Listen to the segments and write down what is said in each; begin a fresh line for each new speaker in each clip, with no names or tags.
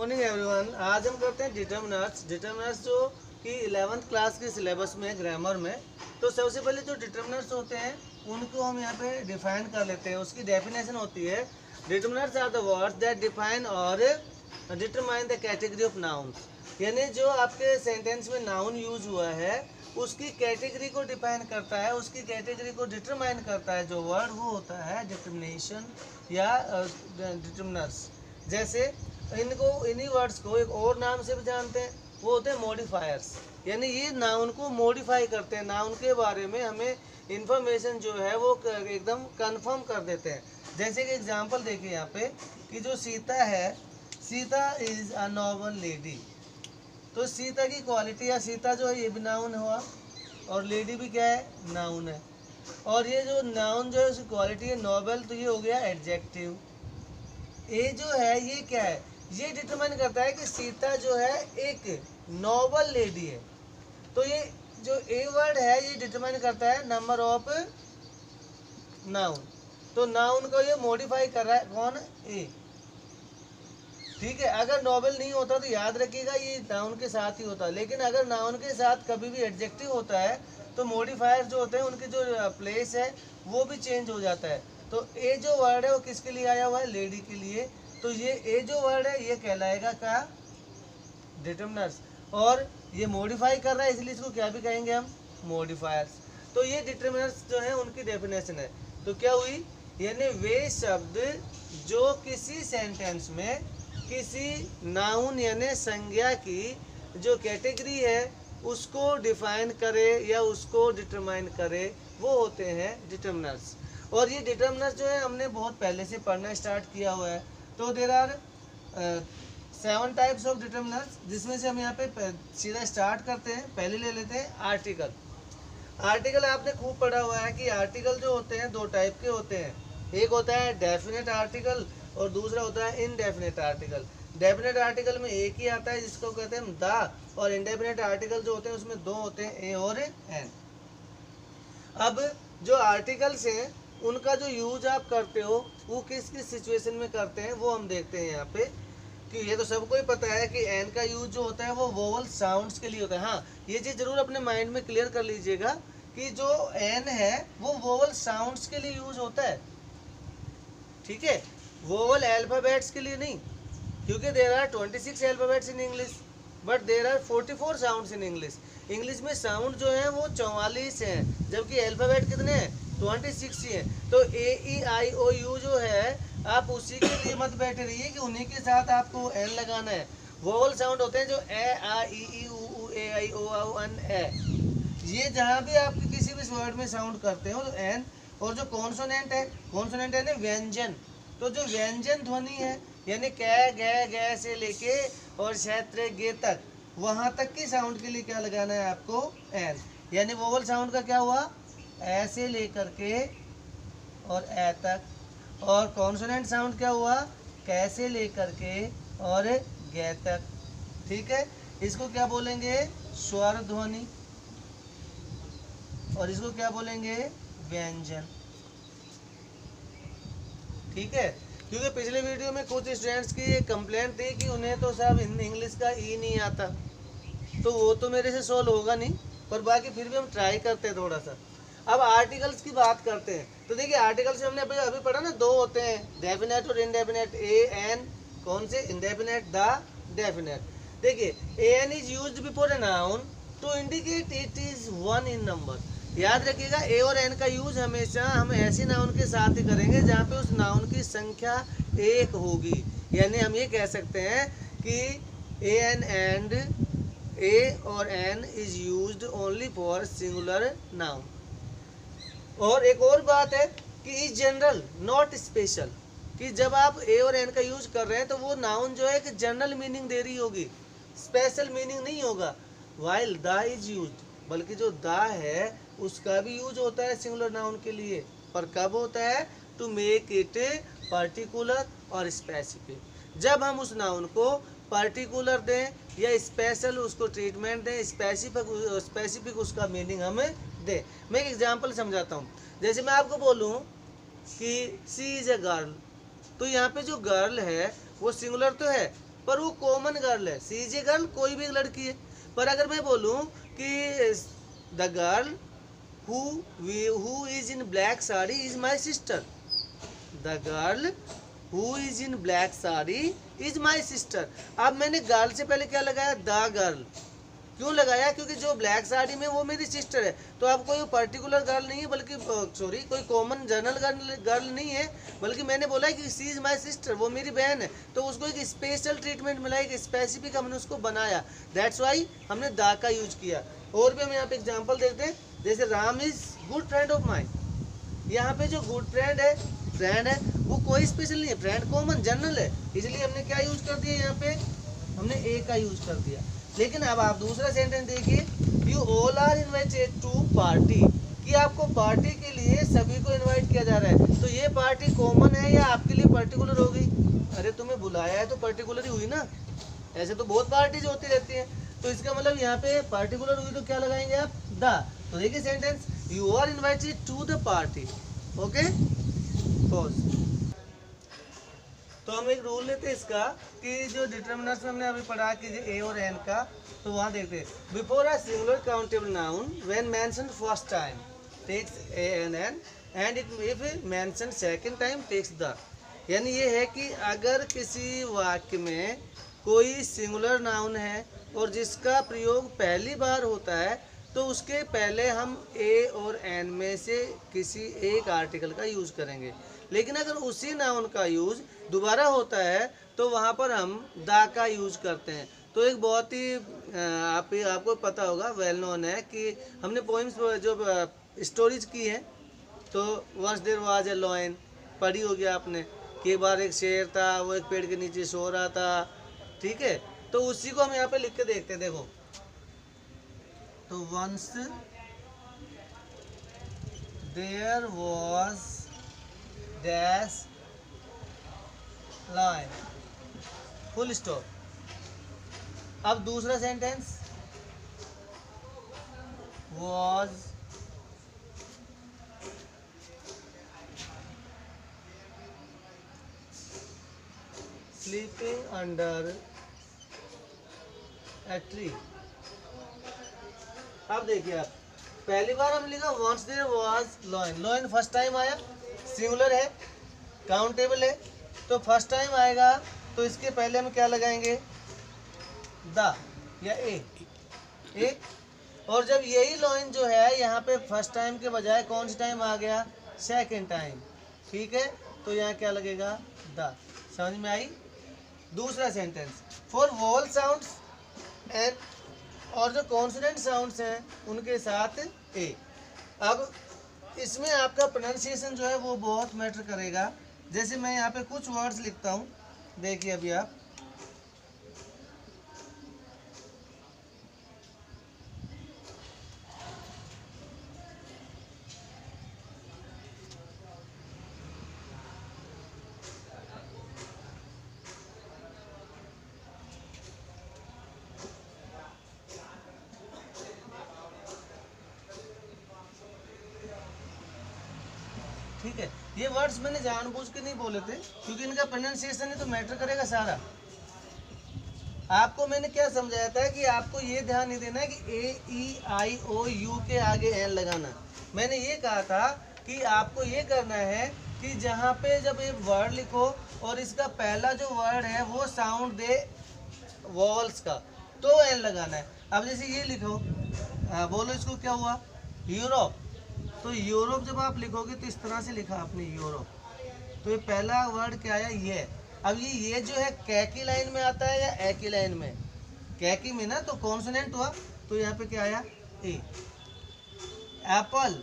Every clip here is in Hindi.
Morning everyone. आज हम करते हैं डिटर्मिनर्स जो कि 11th क्लास के सिलेबस में ग्रामर में। तो सबसे पहले जो डिटर्मिनर्स होते हैं उनको हम यहाँ पे डिफाइन कर लेते हैं। उसकी डेफिनेशन होती है, determiners are the words that define और determine the category of nouns. यानी जो आपके सेंटेंस में नाउन यूज हुआ है उसकी कैटेगरी को डिफाइन करता है, उसकी कैटेगरी को डिटरमाइन करता है जो वर्ड, वो होता है डिटर्मिनेशन या डिटर्मिनर्स। जैसे इन्हीं वर्ड्स को एक और नाम से भी जानते हैं, वो होते हैं मॉडिफायर्स। यानी ये नाउन को मॉडिफाई करते हैं, नाउन के बारे में हमें इंफॉर्मेशन जो है वो एकदम कंफर्म कर देते हैं। जैसे कि एग्जांपल देखिए यहाँ पे कि जो सीता है, Sita is a Nobel lady. तो सीता की क्वालिटी या सीता जो है ये भी नाउन हुआ और लेडी भी क्या है, नाउन है। और ये जो नाउन जो है उसकी क्वालिटी है नोबल, तो ये हो गया एडजेक्टिव। ये जो है ये क्या है, ये डिटरमाइन करता है कि सीता जो है एक नोबल लेडी है। तो ये जो ए वर्ड है ये डिटरमाइन करता है नंबर ऑफ नाउन। तो नाउन को ये मॉडिफाई कर रहा है कौन, ए। ठीक है, अगर नोबल नहीं होता तो याद रखिएगा ये नाउन के साथ ही होता है। लेकिन अगर नाउन के साथ कभी भी एडजेक्टिव होता है तो मॉडिफायर जो होते हैं उनकी जो प्लेस है वो भी चेंज हो जाता है। तो ए जो वर्ड है वो किसके लिए आया हुआ है, लेडी के लिए। तो ये ए जो वर्ड है ये कहलाएगा क्या, डिटर्मिनर्स। और ये मॉडिफाई कर रहा है इसलिए इसको क्या भी कहेंगे हम, मॉडिफायर्स। तो ये डिटर्मिनर्स जो है उनकी डेफिनेशन है। तो क्या हुई, यानी वे शब्द जो किसी सेंटेंस में किसी नाउन यानी संज्ञा की जो कैटेगरी है उसको डिफाइन करे या उसको डिटरमाइन करे, वो होते हैं डिटर्मिनर्स। और ये डिटर्मिनर्स जो है हमने बहुत पहले से पढ़ना स्टार्ट किया हुआ है। तो there are 7 types of determiners, जिसमें से हम यहाँ पे सीधा स्टार्ट करते हैं। पहले ले लेते हैं आर्टिकल। आर्टिकल आपने खूब पढ़ा हुआ है कि आर्टिकल जो होते हैं 2 टाइप के होते हैं। एक होता है डेफिनेट आर्टिकल और दूसरा होता है इनडेफिनेट आर्टिकल। डेफिनेट आर्टिकल में एक ही आता है जिसको कहते हैं द, और इनडेफिनेट आर्टिकल जो होते हैं उसमें 2 होते हैं, ए और एन। अब जो आर्टिकल्स हैं उनका जो यूज आप करते हो वो किस किस सिचुएशन में करते हैं वो हम देखते हैं यहाँ पे। कि ये तो सबको ही पता है कि एन का यूज जो होता है वो वोवल साउंड्स के लिए होता है। हाँ, ये चीज़ जरूर अपने माइंड में क्लियर कर लीजिएगा कि जो एन है वो वोवल साउंड्स के लिए यूज होता है। ठीक है, वोवल अल्फाबेट्स के लिए नहीं, क्योंकि there are 26 alphabets in English but there are 44 sounds in English. English में साउंड जो है वो 44 हैं, जबकि अल्फाबेट कितने हैं, 26 ही हैं। तो ए ई आई ओ यू जो है आप उसी के लिए मत बैठे रहिए कि उन्हीं के साथ आपको एन लगाना है। वोवल साउंड होते हैं जो ए आ ई उ ए आई ओ औ अन ए, ये जहाँ भी आप किसी भी वर्ड में साउंड करते हो तो एन। और जो कॉन्सोनेंट है, कॉन्सोनेंट है ना व्यंजन, तो जो व्यंजन ध्वनि है यानी कै गै गै से लेके और क्षेत्र गे तक, वहाँ तक की साउंड के लिए क्या लगाना है आपको, एन। यानी वोवल साउंड का क्या हुआ, ऐसे लेकर के और ए तक। और कॉन्सोनेंट साउंड क्या हुआ, कैसे लेकर के और गे तक। ठीक है, इसको क्या बोलेंगे, स्वर ध्वनि, और इसको क्या बोलेंगे, व्यंजन। ठीक है, क्योंकि पिछले वीडियो में कुछ स्टूडेंट्स की ये कंप्लेंट थी कि उन्हें तो साहब इंग्लिश का ई नहीं आता, तो वो तो मेरे से सोल्व होगा नहीं, पर बाकी फिर भी हम ट्राई करते हैं थोड़ा सा। अब आर्टिकल्स की बात करते हैं। तो देखिए आर्टिकल्स हमने अभी पढ़ा ना, 2 होते हैं, डेफिनेट और इनडेफिनेट। ए एन कौन से, इनडेफिनेट, द डेफिनेट। देखिए A an is used before a noun to indicate it is 1 in number. याद रखिएगा ए और एन का यूज हमेशा हम ऐसी नाउन के साथ ही करेंगे जहाँ पे उस नाउन की संख्या 1 होगी। यानी हम ये कह सकते हैं कि ए एन एंड ए और an is used only for singular noun. और एक और बात है कि इज जनरल नॉट स्पेशल, कि जब आप ए और एन का यूज कर रहे हैं तो वो नाउन जो है कि जनरल मीनिंग दे रही होगी, स्पेशल मीनिंग नहीं होगा। वाइल द इज यूज्ड, बल्कि जो द है उसका भी यूज होता है सिंगुलर नाउन के लिए, पर कब होता है, टू मेक इट पर्टिकुलर और स्पेसिफिक। जब हम उस नाउन को पर्टिकुलर दें या स्पेशल उसको ट्रीटमेंट दें, स्पेसिफिक उसका मीनिंग हमें दें। मैं एक एग्जांपल समझाता हूँ। जैसे मैं आपको बोलूँ कि सी इज ए गर्ल, तो यहाँ पे जो गर्ल है वो सिंगुलर तो है, पर वो कॉमन गर्ल है, सी इज ए गर्ल, कोई भी लड़की है। पर अगर मैं बोलूँ कि the girl who is in black sari is my sister, the girl who is in black sari is my sister. अब मैंने गर्ल से पहले क्या लगाया, द गर्ल, क्यों लगाया, क्योंकि जो ब्लैक साड़ी में वो मेरी सिस्टर है। तो अब कोई पर्टिकुलर गर्ल नहीं है, बल्कि सॉरी कोई कॉमन जनरल गर्ल नहीं है, बल्कि मैंने बोला है कि सी इज माई सिस्टर, वो मेरी बहन है। तो उसको एक स्पेशल ट्रीटमेंट मिला, एक स्पेसिफिक हमने उसको बनाया, दैट्स वाई हमने दा का यूज किया। और भी हम यहाँ पे एग्जाम्पल देखते हैं, जैसे Ram is good friend of mine. यहाँ पे जो गुड फ्रेंड है वो कोई स्पेशल नहीं है, फ्रेंड कॉमन जनरल है, इसलिए हमने क्या यूज कर दिया, यहाँ पे हमने ए का यूज कर दिया। लेकिन अब आप दूसरा सेंटेंस देखिए, you all are invited to party, कि आपको पार्टी के लिए सभी को इनवाइट किया जा रहा है। तो ये पार्टी कॉमन है या आपके लिए पर्टिकुलर हो गई? अरे तुम्हें बुलाया है तो पर्टिकुलर ही हुई ना, ऐसे तो बहुत पार्टीज होती रहती हैं। तो इसका मतलब यहाँ पे पर्टिकुलर हुई तो क्या लगाएंगे आप, द। तो देखिए sentence, you are invited to the party, okay pause. तो हम एक रूल लेते हैं इसका, कि जो डिटरमिनर्स में हमने अभी पढ़ा कि ए और एन का, तो वहाँ देखते हैं, before a singular countable noun when mentioned first time takes a an an and it if mentioned second time takes the. यानी ये है कि अगर किसी वाक्य में कोई सिंगुलर नाउन है और जिसका प्रयोग पहली बार होता है, तो उसके पहले हम ए और एन में से किसी एक आर्टिकल का यूज करेंगे। लेकिन अगर उसी नाउन का यूज दोबारा होता है तो वहाँ पर हम दा का यूज करते हैं। तो एक बहुत ही आपको पता होगा, वेल नोन है कि हमने पोइम्स जो स्टोरीज की हैं, तो once there was a lion पढ़ी होगी आपने, कि एक बार एक शेर था, वो एक पेड़ के नीचे सो रहा था, ठीक है। तो उसी को हम यहाँ पे लिख के देखते हैं, देखो, तो once there was dash line, full stop. अब दूसरा sentence, was sleeping under a tree. अब देखिए आप, पहली बार हम लिखा once there was lion, lion first time आया, सिंगुलर है, काउंटेबल है, तो फर्स्ट टाइम आएगा, तो इसके पहले हम क्या लगाएंगे, द या ए। और जब यही लॉइन जो है यहाँ पे फर्स्ट टाइम के बजाय कौन सी टाइम आ गया, सेकंड टाइम, ठीक है, तो यहाँ क्या लगेगा, द। समझ में आई। दूसरा sentence, for wall sounds and, और जो कॉन्सोनेंट साउंड्स हैं उनके साथ ए। अब इसमें आपका प्रोनाउंसिएशन जो है वो बहुत मैटर करेगा। जैसे मैं यहाँ पे कुछ वर्ड्स लिखता हूँ, देखिए अभी आप, ठीक है, ये वर्ड्स मैंने जानबूझ के नहीं बोले थे, क्योंकि इनका प्रोनाउंसिएशन ही तो मैटर करेगा सारा। आपको मैंने क्या समझाया था कि आपको ये ध्यान नहीं देना है कि ए ई आई ओ यू के आगे एन लगाना। मैंने ये कहा था कि आपको ये करना है कि जहाँ पे जब एक वर्ड लिखो और इसका पहला जो वर्ड है वो साउंड दे वॉल्स का, तो एन लगाना है। अब जैसे ये लिखो, बोलो इसको क्या हुआ, यूरोप। तो यूरोप जब आप लिखोगे तो इस तरह से लिखा आपने यूरोप, तो ये पहला वर्ड क्या आया, ये। अब ये जो है कै की लाइन में आता है या ए की लाइन में, कै की में ना, तो कॉन्सोनेंट हुआ, तो यहाँ पे क्या आया, ए। एप्पल,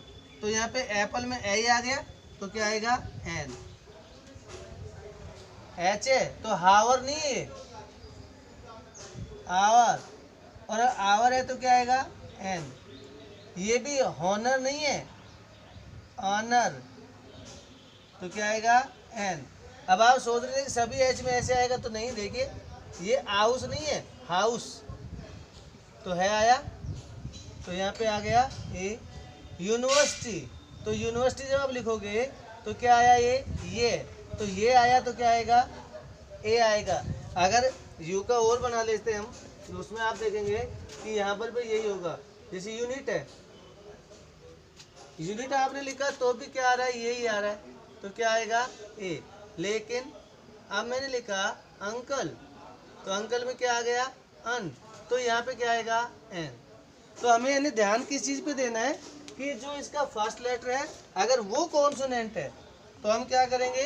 तो यहाँ पे एप्पल में ए आ गया, तो क्या आएगा, एन। एच है तो हावर नहीं है, आवर, और आवर है तो क्या आएगा, एन। ये भी हॉनर नहीं है, ऑनर, तो क्या आएगा, एन। अब आप सोच रहे थे कि सभी एच में ऐसे आएगा, तो नहीं, देखिए ये हाउस नहीं है, हाउस तो है आया, तो यहाँ पे आ गया ए। यूनिवर्सिटी, तो यूनिवर्सिटी जब आप लिखोगे तो क्या आया, ये तो ये आया, तो क्या आएगा, ए आएगा। अगर यू का और बना लेते हैं हम, तो उसमें आप देखेंगे कि यहाँ पर भी यही होगा। जैसे यूनिट है, यूनिट आपने लिखा तो भी क्या आ रहा है, यही आ रहा है, तो क्या आएगा ए। लेकिन अब मैंने लिखा अंकल, तो अंकल में क्या आ गया अन, तो यहाँ पे क्या आएगा एन। तो हमें यानी ध्यान किस चीज़ पे देना है कि जो इसका फर्स्ट लेटर है अगर वो कॉन्सोनेंट है तो हम क्या करेंगे,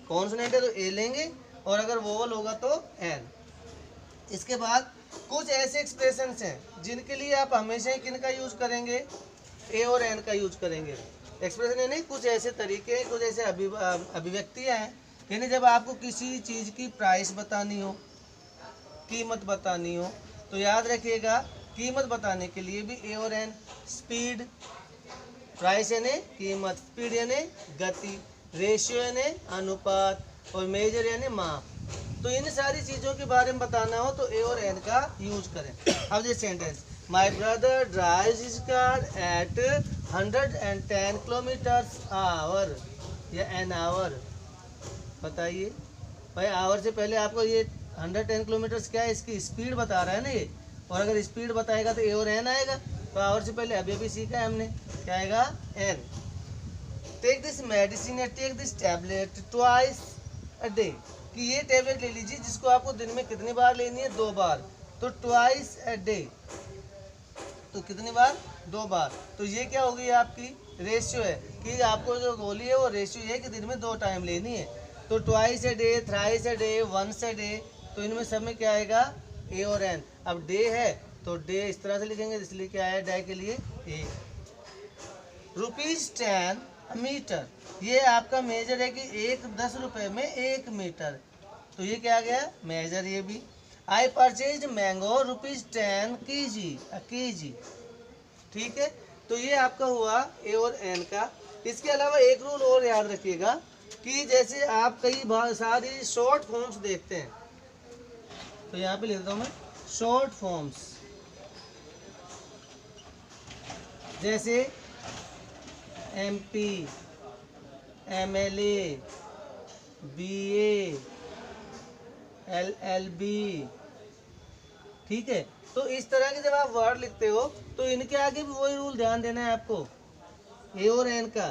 कॉन्सोनेंट है तो ए लेंगे, और अगर वोवल होगा तो एन। इसके बाद कुछ ऐसे एक्सप्रेशंस हैं जिनके लिए आप हमेशा ही किन का यूज करेंगे, ए और एन का यूज करेंगे। एक्सप्रेशन यानी कुछ ऐसे तरीके, कुछ ऐसे अभिव्यक्तियाँ हैं, यानी जब आपको किसी चीज़ की प्राइस बतानी हो, कीमत बतानी हो, तो याद रखिएगा कीमत बताने के लिए भी ए और एन। स्पीड, प्राइस यानी कीमत, स्पीड यानी गति, रेशियो यानी अनुपात, और मेजर यानी माप। तो इन सारी चीज़ों के बारे में बताना हो तो ए और एन का यूज करें। अब ये sentence, my brother drives his car at 110 kilometres hour या एन आवर। बताइए भाई, आवर से पहले आपको ये 110 किलोमीटर्स क्या है, इसकी स्पीड बता रहा है ना ये, और अगर स्पीड बताएगा तो ए और एन आएगा, तो आवर से पहले अभी सीखा है हमने, क्या आएगा एन। टेक दिस मेडिसिन या take this tablet twice a day, कि ये टैबलेट ले लीजिए जिसको आपको दिन में कितनी बार लेनी है, 2 बार, तो ट्वाइस अ डे, तो कितनी बार, 2 बार। तो ये क्या होगी आपकी रेशियो है कि आपको जो गोली है वो रेशियो है कि दिन में 2 टाइम लेनी है। तो twice a day, thrice a day, once a day, तो इनमें सब में क्या आएगा ए और एन। अब डे है तो डे इस तरह से लिखेंगे, इसलिए क्या है डे के लिए ए। ₹10 मीटर, ये आपका मेजर है कि 10 रुपये में 1 मीटर, तो ये क्या गया मेजर ये भी। आई परचेज मैंगो ₹10 केजी, ठीक है। तो ये आपका हुआ ए और एन का। इसके अलावा एक रूल और याद रखिएगा कि जैसे आप कई सारी शॉर्ट फॉर्म्स देखते हैं, तो यहाँ पे लिखता हूँ मैं शॉर्ट फॉर्म्स, जैसे MP, MLA, BA, LLB, ठीक है। तो इस तरह के जब आप वर्ड लिखते हो तो इनके आगे भी वही रूल ध्यान देना है आपको, ए और एन का।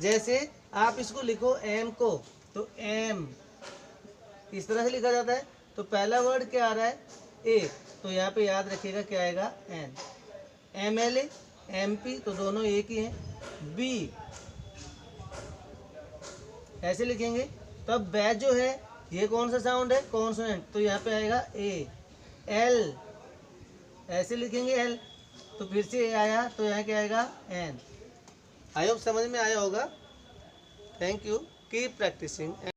जैसे आप इसको लिखो एम को, तो एम इस तरह से लिखा जाता है, तो पहला वर्ड क्या आ रहा है ए, तो यहाँ पे याद रखिएगा क्या आएगा एन। MLA, MP, तो दोनों एक ही हैं। बी ऐसे लिखेंगे, तब बैच जो है ये कौन सा साउंड है, कॉन्सोनेंट, तो यहाँ पे आएगा ए। एल ऐसे लिखेंगे एल, तो फिर से ए आया, तो यहाँ क्या आएगा एन। आई होप समझ में आया होगा। Thank you, keep practising.